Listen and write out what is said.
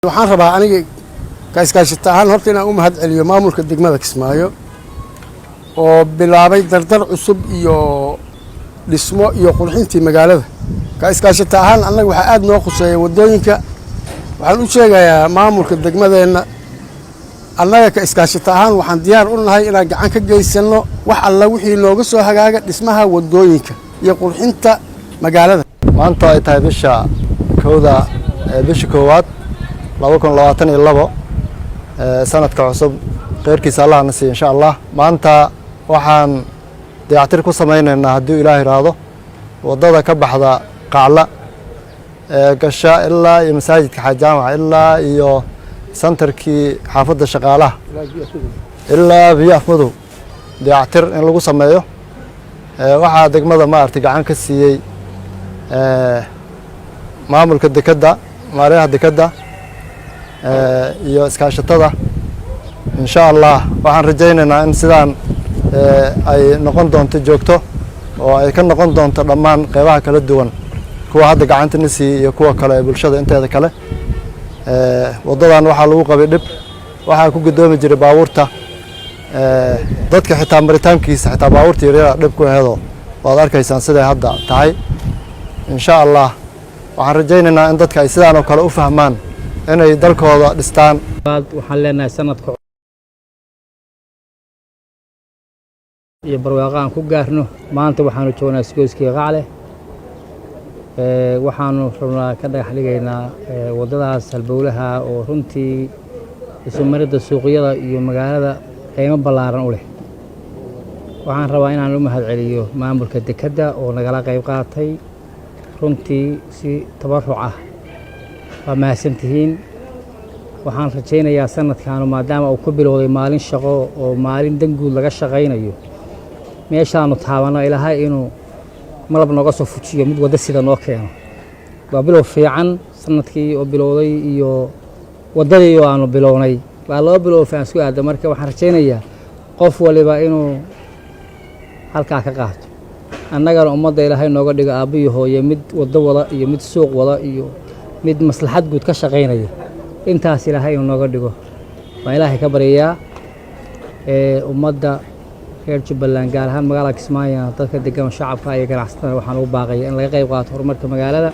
waxaan rabaa aniga ka iskaashata ahaan horta inaan u mahad celiyo maamulka degmada Kismaayo oo bilaabay dardar cusub iyo dhismo iyo qurxintii magaalada ka iskaashata ahaan anaga waxa aad noo quseeyay wadooyinka waxaan u sheegayaa maamulka degmadeena anaga ka iskaashata ahaan waxaan diyaar u nahay inaan gacan ka geysano wax alla wixii nooga soo hagaaga dhismaha wadooyinka iyo qurxinta magaalada maanta ay tahay bisha koowaad 2022 sanadka cusub qeyrkiisa Allah na siiyo insha Allah maanta waxaan dayactir ku sameynaynaa haddii Ilaahay raado wadada ka baxda qacla gasha ilaa iyo masaajidka xajaamaca ilaa iyo santarkii xaafadda shaqaalaha ilaa biyo afmadow dayactir in lagu sameeyo waxaa degmada maartay gacan ka siiyey maamulka dekada maarayaha dekada iyo iskaashatada insha Allah waxaan rajaynaynaa in sidaan ay noqon doonto joogto oo ay ka noqon doonto dhammaan qaybaha kala duwan kuwa hadda gacanta nisi iyo kuwa kale ee bulshada inteeda kale wadadan waxa lagu qabay dib waxa ku gudoomi jiray baabuurta dadka xitaa maritaankiisa xitaa baabuurta yaryar dib ku heedo waad arkaysaan sida hadda tahay insha Allah waxaan rajaynaynaa in dadka ay sidaan oo kale u fahmaan inay dalkooda dhistaan waxaan leenahay sanadka iyo barwaaqaan ku gaarno maanta waxaanu joognaa isgoyskii qacle waxaanu rabnaa ka dhagax dhigaynaa wadadaas halbowlaha oo runtii isu marida suuqyada iyo magaalada qiimo ballaaran u leh waxaan rabaa inaan u mahad celiyo maamulka dekada oo nagala qayb qaatay runtii si tabaruc ah waa mahadsantihiin waxaan rajaynayaa sanadkan maadaama uu ku bilowday maalin shaqo oo maalin danguud laga shaqaynayo meeshaanu taabano ilaahay inuu malab nooga soo fujiyo mid wada sida noo keeno waa bilow fiican sanadkii oo bilowday iyo wadadii oo aanu bilownay waa loo bilow fiican isku aada marka waxaan rajaynayaa qof waliba inuu halkaa ka qaato annagana ummadda ilaahay nooga dhigo aabbo iyo hooye mid wado wada iyo mid suuq wada iyo mid maslaxad guud ka shaqaynaya intaas ilaahay inuu nooga dhigo waan ilaahay ka baryayaa ummadda reer Jubbaland gaar ahaan magaalada Kismaayo dadka degan shacabka iyo ganacsatada waxaan ugu baaqayaa in laga qayb qaato horumarka magaalada